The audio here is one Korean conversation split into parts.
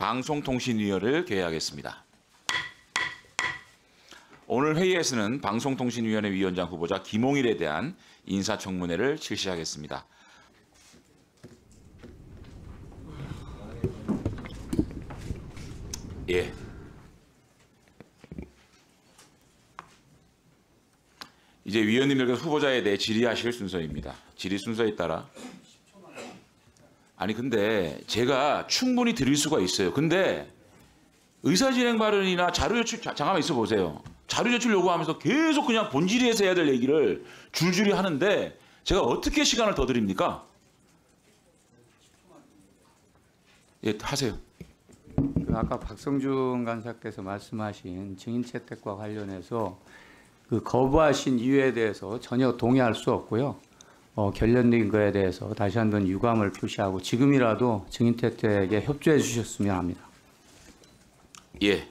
방송통신위원회를 개회하겠습니다. 오늘 회의에서는 방송통신위원회 위원장 후보자 김홍일에 대한 인사청문회를 실시하겠습니다. 예. 이제 위원님들께서 후보자에 대해 질의하실 순서입니다. 질의 순서에 따라. 아니 근데 제가 충분히 드릴 수가 있어요. 근데 의사진행 발언이나 자료 제출, 잠깐만 있어 보세요. 자료 제출 요구하면서 계속 그냥 본질에서 해야 될 얘기를 줄줄이 하는데 제가 어떻게 시간을 더 드립니까? 예, 하세요. 아까 박성준 간사께서 말씀하신 증인 채택과 관련해서 그 거부하신 이유에 대해서 전혀 동의할 수 없고요. 결련된 거에 대해서 다시 한번 유감을 표시하고 지금이라도 증인 채택에 협조해 주셨으면 합니다. 예.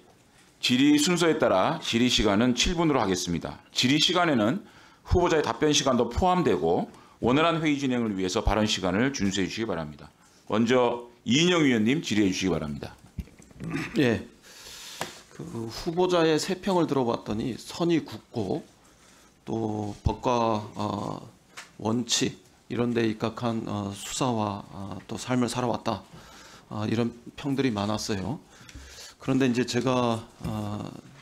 질의 순서에 따라 질의 시간은 7분으로 하겠습니다. 질의 시간에는 후보자의 답변 시간도 포함되고 원활한 회의 진행을 위해서 발언 시간을 준수해 주시기 바랍니다. 먼저 이인영 위원님 질의해 주시기 바랍니다. 예. 그 후보자의 세평을 들어봤더니 선이 굳고 또 법과 원칙 이런 데 입각한 수사와 또 삶을 살아왔다. 이런 평들이 많았어요. 그런데 이제 제가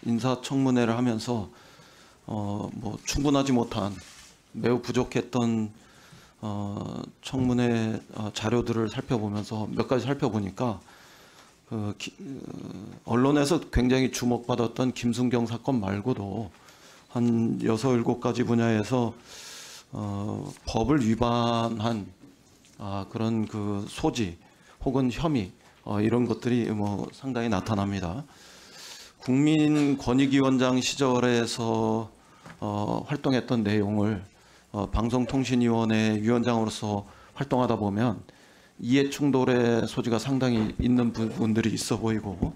인사청문회를 하면서 뭐 충분하지 못한 매우 부족했던 청문회 자료들을 살펴보면서 몇 가지 살펴보니까 언론에서 굉장히 주목받았던 김순경 사건 말고도 한 6, 7가지 분야에서 법을 위반한 그런 그 소지 혹은 혐의 이런 것들이 뭐 상당히 나타납니다. 국민권익위원장 시절에서 활동했던 내용을 방송통신위원회 위원장으로서 활동하다 보면 이해 충돌의 소지가 상당히 있는 부분들이 있어 보이고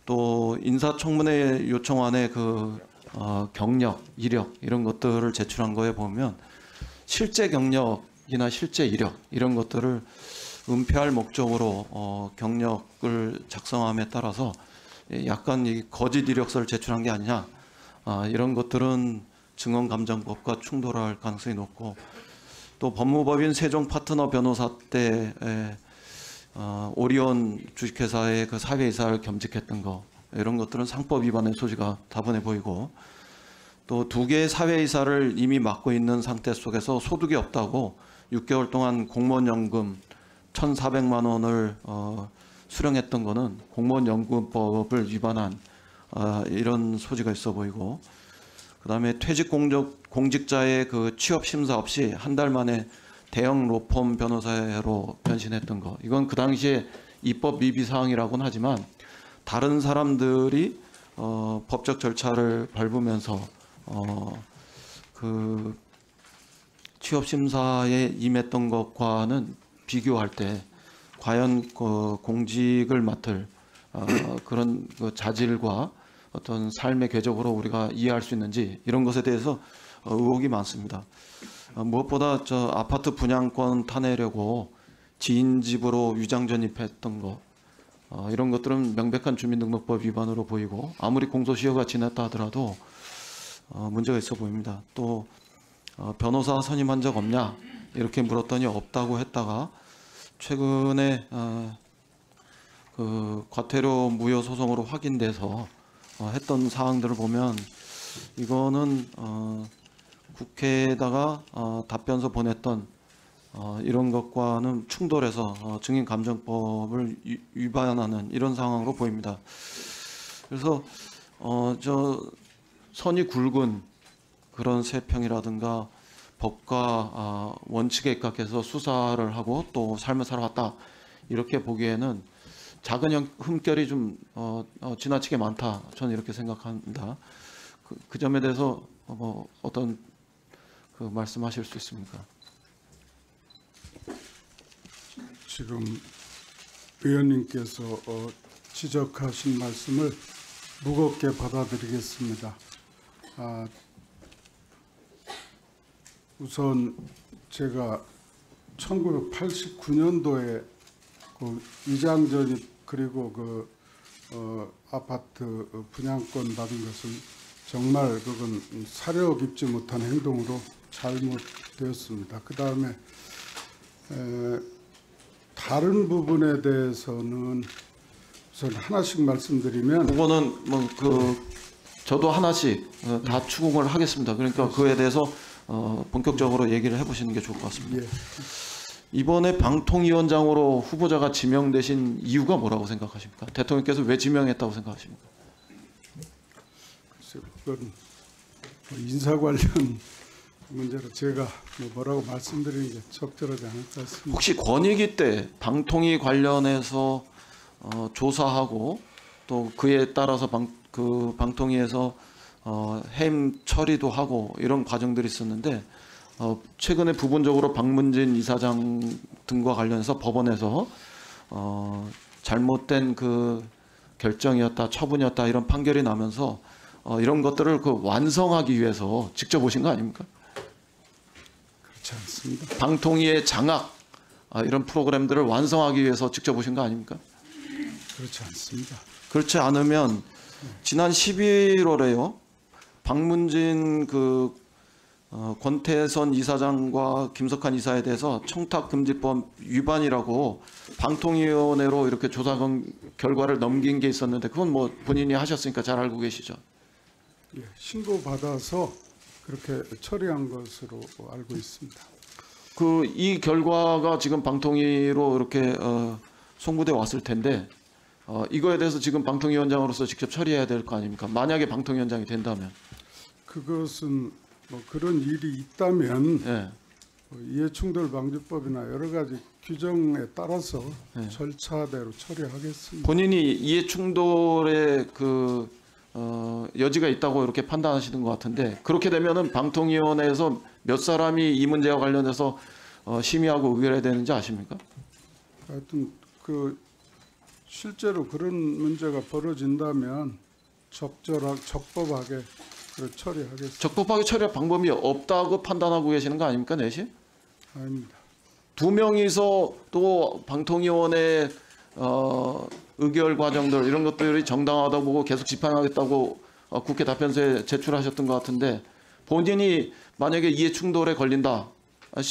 또 인사청문회 요청안에 그 경력, 이력 이런 것들을 제출한 거에 보면 실제 경력이나 실제 이력 이런 것들을 은폐할 목적으로 경력을 작성함에 따라서 약간 이 거짓 이력서를 제출한 게 아니냐 이런 것들은 증언감정법과 충돌할 가능성이 높고 또 법무법인 세종 파트너 변호사 때 오리온 주식회사의 그 사회이사를 겸직했던 거 이런 것들은 상법 위반의 소지가 다분해 보이고 또 2개의 사회이사를 이미 맡고 있는 상태 속에서 소득이 없다고 6개월 동안 공무원연금 1,400만 원을 수령했던 거는 공무원연금법을 위반한 이런 소지가 있어 보이고 그다음에 퇴직 공직자의 그 취업 심사 없이 한 달 만에 대형 로펌 변호사로 변신했던 거 이건 그 당시에 입법 미비 사항이라고는 하지만 다른 사람들이 법적 절차를 밟으면서 그 취업 심사에 임했던 것과는 비교할 때 과연 그 공직을 맡을 그런 그 자질과 어떤 삶의 궤적으로 우리가 이해할 수 있는지 이런 것에 대해서 의혹이 많습니다. 무엇보다 저 아파트 분양권 타내려고 지인 집으로 위장 전입했던 거 이런 것들은 명백한 주민등록법 위반으로 보이고 아무리 공소시효가 지났다 하더라도 문제가 있어 보입니다. 또 변호사 선임한 적 없냐 이렇게 물었더니 없다고 했다가 최근에 그 과태료 무효 소송으로 확인돼서 했던 사항들을 보면 이거는 국회에다가 답변서 보냈던 이런 것과는 충돌해서 증인감정법을 위반하는 이런 상황으로 보입니다. 그래서 저 선이 굵은 그런 세평이라든가 법과 원칙에 입각해서 수사를 하고 또 삶을 살아왔다 이렇게 보기에는 작은 흠결이 좀 지나치게 많다 저는 이렇게 생각합니다. 그 점에 대해서 뭐 어떤 그 말씀하실 수 있습니까? 지금 의원님께서 지적하신 말씀을 무겁게 받아들이겠습니다. 우선 제가 1989년도에 그 위장 전입 그리고 아파트 분양권 받은 것은 정말 그건 사려 깊지 못한 행동으로 잘못되었습니다. 그 다음에 다른 부분에 대해서는 우선 하나씩 말씀드리면 그거는 저도 하나씩 다 추궁을 하겠습니다. 그러니까 그에 대해서 본격적으로 얘기를 해보시는 게 좋을 것 같습니다. 예, 이번에 방통위원장으로 후보자가 지명되신 이유가 뭐라고 생각하십니까? 대통령께서 왜 지명했다고 생각하십니까? 글쎄요, 그건 인사 관련 문제로 제가 뭐라고 말씀드리는 게 적절하지 않을 것 같습니다. 혹시 권익위 때 방통위 관련해서 조사하고 또 그에 따라서 방통위에서 해임 처리도 하고 이런 과정들이 있었는데 최근에 부분적으로 박문진 이사장 등과 관련해서 법원에서 잘못된 그 결정이었다, 처분이었다 이런 판결이 나면서 이런 것들을 완성하기 위해서 직접 오신 거 아닙니까? 그렇지 않습니다. 방통위의 장악 이런 프로그램들을 완성하기 위해서 직접 오신 거 아닙니까? 그렇지 않습니다. 그렇지 않으면 지난 11월에요. 박문진 권태선 이사장과 김석환 이사에 대해서 청탁금지법 위반이라고 방통위원회로 이렇게 조사 결과를 넘긴 게 있었는데 그건 뭐 본인이 하셨으니까 잘 알고 계시죠? 예, 신고 받아서 그렇게 처리한 것으로 알고 있습니다. 이 결과가 지금 방통위로 이렇게 송부돼 왔을 텐데 이거에 대해서 지금 방통위원장으로서 직접 처리해야 될 거 아닙니까? 만약에 방통위원장이 된다면. 그것은 그런 일이 있다면 예. 이해충돌방지법이나 여러 가지 규정에 따라서 네. 절차대로 처리하겠습니다. 본인이 이해 충돌의 여지가 있다고 이렇게 판단하시는 것 같은데 그렇게 되면은 방통위원회에서 몇 사람이 이 문제와 관련해서 심의하고 의결해야 되는지 아십니까? 하여튼 실제로 그런 문제가 벌어진다면 적법하게 처리하겠습니다. 적법하게 처리할 방법이 없다고 판단하고 계시는 거 아닙니까, 내시? 아닙니다. 2명이서 또 방통위원회 의결 과정들 이런 것들이 정당하다고 보고 계속 집행하겠다고 국회 답변서에 제출하셨던 것 같은데 본인이 만약에 이해 충돌에 걸린다.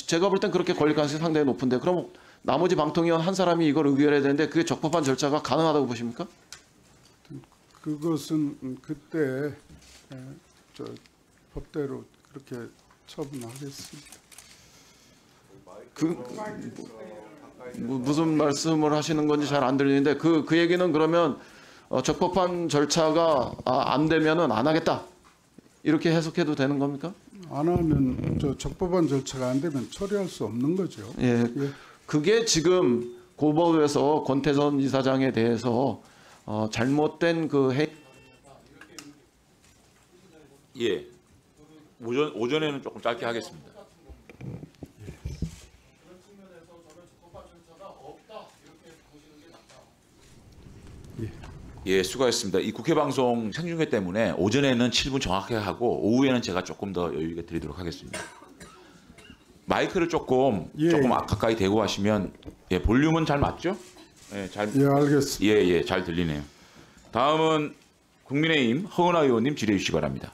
제가 볼 땐 그렇게 걸릴 가능성이 상당히 높은데 그럼 나머지 방통위원 한 사람이 이걸 의결해야 되는데 그게 적법한 절차가 가능하다고 보십니까? 그것은 그때 법대로 그렇게 처분하겠습니다. 무슨 말씀을 하시는 건지 잘 안 들리는데 그 얘기는 그러면 적법한 절차가 안 되면은 안 하겠다 이렇게 해석해도 되는 겁니까? 안 하면 적법한 절차가 안 되면 처리할 수 없는 거죠. 예. 예. 그게 지금 고법에서 권태선 이사장에 대해서 잘못된 예. 오전에는 조금 짧게 하겠습니다. 예, 수고하셨습니다. 이 국회 방송 생중계 때문에 오전에는 7분 정확하게 하고 오후에는 제가 조금 더 여유 있게 드리도록 하겠습니다. 마이크를 조금 가까이 대고 하시면 볼륨은 잘 맞죠? 예, 알겠습니다. 예, 잘 들리네요. 다음은 국민의힘 허은하 의원님 질의해 주시기 바랍니다.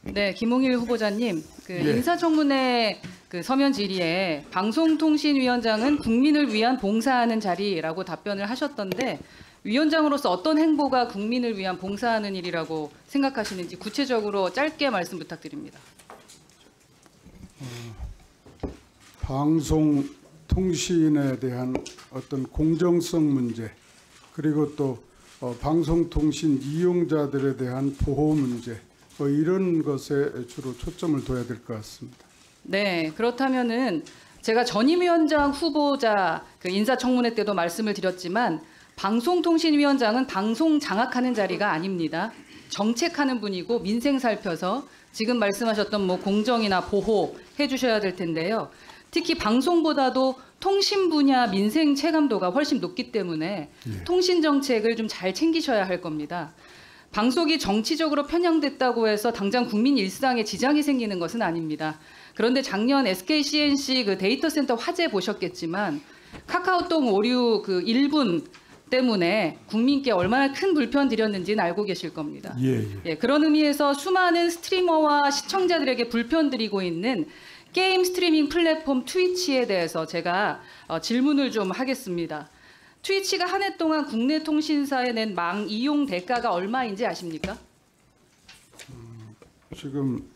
네, 김홍일 후보자님, 인사청문회 서면 질의에 방송통신위원장은 국민을 위한 봉사하는 자리라고 답변을 하셨던데 위원장으로서 어떤 행보가 국민을 위한 봉사하는 일이라고 생각하시는지 구체적으로 짧게 말씀 부탁드립니다. 방송통신에 대한 어떤 공정성 문제 그리고 또 방송통신 이용자들에 대한 보호 문제 이런 것에 주로 초점을 둬야 될 것 같습니다. 네, 그렇다면은 제가 전임 위원장 후보자 인사청문회 때도 말씀을 드렸지만 방송통신위원장은 방송 장악하는 자리가 아닙니다. 정책하는 분이고 민생 살펴서 지금 말씀하셨던 공정이나 보호 해주셔야 될 텐데요. 특히 방송보다도 통신 분야 민생 체감도가 훨씬 높기 때문에 통신 정책을 좀 잘 챙기셔야 할 겁니다. 방송이 정치적으로 편향됐다고 해서 당장 국민 일상에 지장이 생기는 것은 아닙니다. 그런데 작년 SK CNC 데이터 센터 화재 보셨겠지만 카카오톡 오류 1분 때문에 국민께 얼마나 큰 불편 드렸는지는 알고 계실 겁니다. 예. 예, 그런 의미에서 수많은 스트리머와 시청자들에게 불편 드리고 있는 게임 스트리밍 플랫폼 트위치에 대해서 제가 질문을 좀 하겠습니다. 트위치가 한 해 동안 국내 통신사에 낸 망 이용 대가가 얼마인지 아십니까? 지금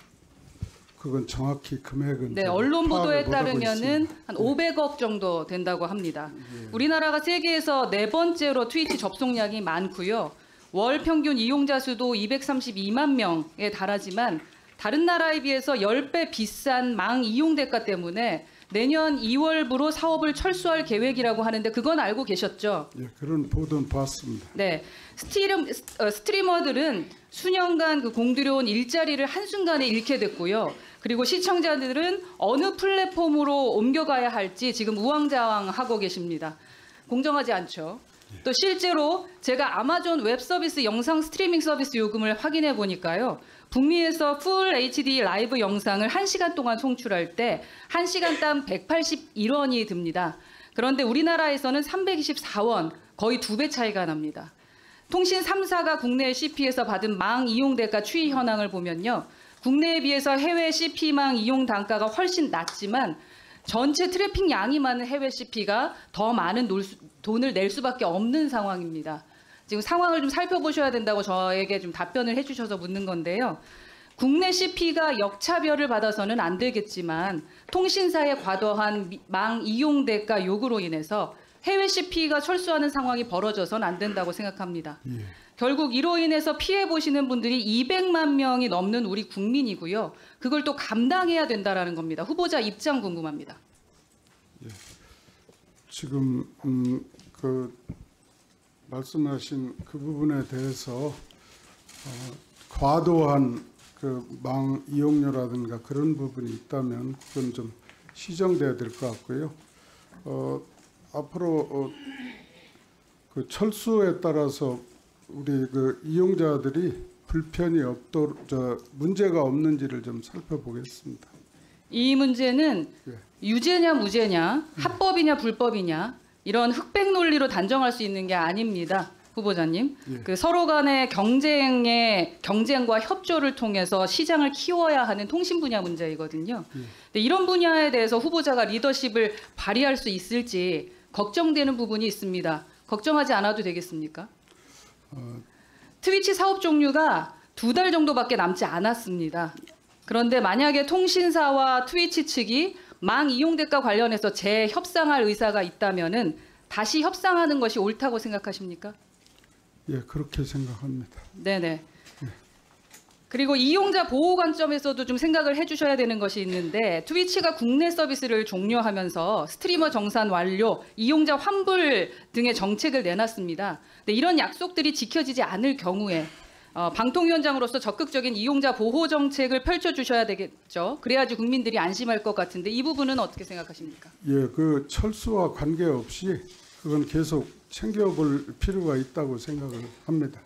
그건 정확히 금액은 네, 제가 언론 보도에 파악을 못하고 따르면은 있습니다. 한 500억 정도 된다고 합니다. 우리나라가 세계에서 네 번째로 트위치 접속량이 많고요. 월 평균 이용자 수도 232만 명에 달하지만 다른 나라에 비해서 10배 비싼 망 이용 대가 때문에 내년 2월부로 사업을 철수할 계획이라고 하는데 그건 알고 계셨죠? 예, 그런 보도는 봤습니다. 네, 스트리머들은 수년간 그 공들여온 일자리를 한순간에 잃게 됐고요. 그리고 시청자들은 어느 플랫폼으로 옮겨가야 할지 지금 우왕좌왕하고 계십니다. 공정하지 않죠. 또 실제로 제가 아마존 웹 서비스 영상 스트리밍 서비스 요금을 확인해 보니까요. 북미에서 풀 HD 라이브 영상을 1시간 동안 송출할 때 1시간당 181원이 듭니다. 그런데 우리나라에서는 324원, 거의 2배 차이가 납니다. 통신 3사가 국내 CP에서 받은 망 이용 대가 추이 현황을 보면요. 국내에 비해서 해외 CP망 이용 단가가 훨씬 낮지만 전체 트래픽 양이 많은 해외 CP가 더 많은 돈을 낼 수밖에 없는 상황입니다. 지금 상황을 좀 살펴보셔야 된다고 저에게 좀 답변을 해주셔서 묻는 건데요. 국내 CP가 역차별을 받아서는 안 되겠지만 통신사의 과도한 망 이용 대가 요구로 인해서 해외 CP가 철수하는 상황이 벌어져서는 안 된다고 생각합니다. 예. 결국 이로 인해서 피해 보시는 분들이 200만 명이 넘는 우리 국민이고요. 그걸 또 감당해야 된다라는 겁니다. 후보자 입장 궁금합니다. 지금 그 말씀하신 그 부분에 대해서 과도한 그 망 이용료라든가 그런 부분이 있다면 그건 좀 시정돼야 될 것 같고요. 앞으로 그 철수에 따라서 우리 그 이용자들이 불편이 없도록 문제가 없는지를 좀 살펴보겠습니다. 이 문제는 예. 유죄냐 무죄냐, 합법이냐 불법이냐 이런 흑백 논리로 단정할 수 있는 게 아닙니다. 후보자님. 예. 그 서로 간의 경쟁과 협조를 통해서 시장을 키워야 하는 통신 분야 문제이거든요. 근데 이런 분야에 대해서 후보자가 리더십을 발휘할 수 있을지 걱정되는 부분이 있습니다. 걱정하지 않아도 되겠습니까? 트위치 사업 종료가 2달 정도밖에 남지 않았습니다. 그런데 만약에 통신사와 트위치 측이 망 이용 대가 관련해서 재협상할 의사가 있다면은 다시 협상하는 것이 옳다고 생각하십니까? 예, 그렇게 생각합니다. 네네. 그리고 이용자 보호 관점에서도 좀 생각을 해주셔야 되는 것이 있는데 트위치가 국내 서비스를 종료하면서 스트리머 정산 완료, 이용자 환불 등의 정책을 내놨습니다. 근데 이런 약속들이 지켜지지 않을 경우에 방통위원장으로서 적극적인 이용자 보호 정책을 펼쳐주셔야 되겠죠. 그래야지 국민들이 안심할 것 같은데 이 부분은 어떻게 생각하십니까? 예, 그 철수와 관계없이 그건 계속 챙겨볼 필요가 있다고 생각을 합니다.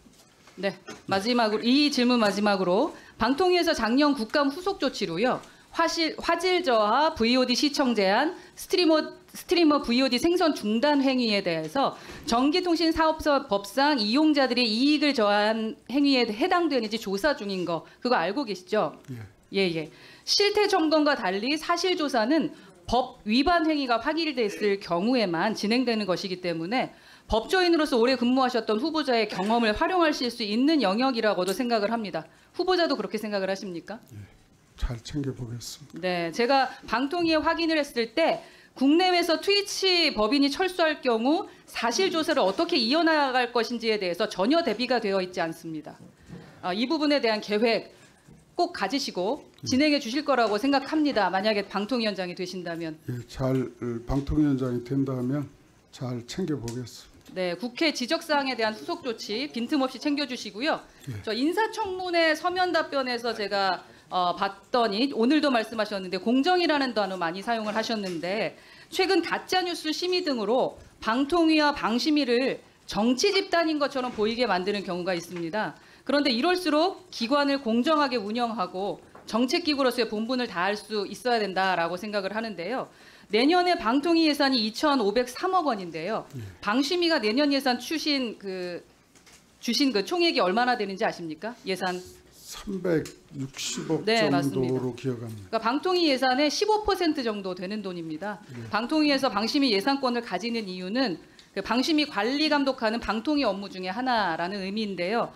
네, 마지막으로 이 질문 마지막으로 방통위에서 작년 국감 후속 조치로요. 화질 저하, VOD 시청 제한, 스트리머 VOD 생선 중단 행위에 대해서 전기통신사업법상 이용자들의 이익을 저한 행위에 해당되는지 조사 중인 거 그거 알고 계시죠? 예. 실태 점검과 달리 사실 조사는 법 위반 행위가 확인됐을 경우에만 진행되는 것이기 때문에 법조인으로서 오래 근무하셨던 후보자의 경험을 활용하실 수 있는 영역이라고도 생각을 합니다. 후보자도 그렇게 생각을 하십니까? 잘 챙겨보겠습니다. 네, 제가 방통위에 확인을 했을 때 국내외에서 트위치 법인이 철수할 경우 사실 조사를 어떻게 이어나갈 것인지에 대해서 전혀 대비가 되어 있지 않습니다. 이 부분에 대한 계획 꼭 가지시고 진행해 주실 거라고 생각합니다. 만약에 방통위원장이 되신다면. 예, 잘 방통위원장이 된다면 잘 챙겨보겠습니다. 네, 국회 지적사항에 대한 후속 조치 빈틈없이 챙겨주시고요. 저 인사청문회 서면 답변에서 제가 봤더니 오늘도 말씀하셨는데 공정이라는 단어 많이 사용을 하셨는데 최근 가짜뉴스 심의 등으로 방통위와 방심위를 정치 집단인 것처럼 보이게 만드는 경우가 있습니다. 그런데 이럴수록 기관을 공정하게 운영하고 정책기구로서의 본분을 다할 수 있어야 된다라고 생각을 하는데요. 내년에 방통위 예산이 2,503억 원인데요. 방심위가 내년 예산 주신 그 총액이 얼마나 되는지 아십니까? 예산. 360억 네, 정도로 맞습니다. 기억합니다. 그러니까 방통위 예산의 15% 정도 되는 돈입니다. 방통위에서 방심위 예산권을 가지는 이유는 그 방심위 관리 감독하는 방통위 업무 중에 하나라는 의미인데요.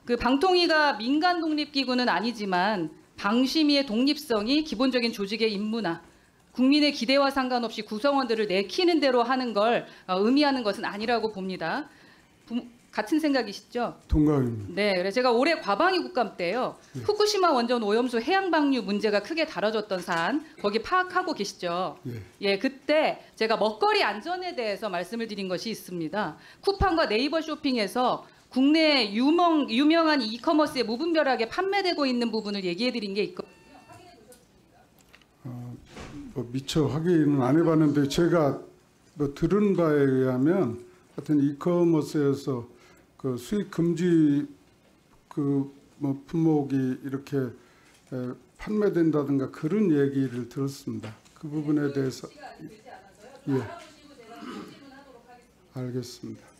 그 방통위가 민간 독립기구는 아니지만 방심위의 독립성이 기본적인 조직의 임무나 국민의 기대와 상관없이 구성원들을 내키는 대로 하는 걸 의미하는 것은 아니라고 봅니다. 같은 생각이시죠? 동감입니다. 네, 그래서 제가 올해 과방위 국감 때요. 후쿠시마 원전 오염수 해양 방류 문제가 크게 다뤄졌던 사안 거기 파악하고 계시죠? 예, 그때 제가 먹거리 안전에 대해서 말씀을 드린 것이 있습니다. 쿠팡과 네이버 쇼핑에서 국내 유명한 이커머스에 무분별하게 판매되고 있는 부분을 얘기해 드린 게 있거든요. 뭐 미처 확인은 안 해봤는데 제가 뭐 들은 바에 의하면 하여튼 이커머스에서 그 수입 금지 그 뭐 품목이 이렇게 판매된다든가 그런 얘기를 들었습니다. 그 부분에 대해서 예, 알겠습니다.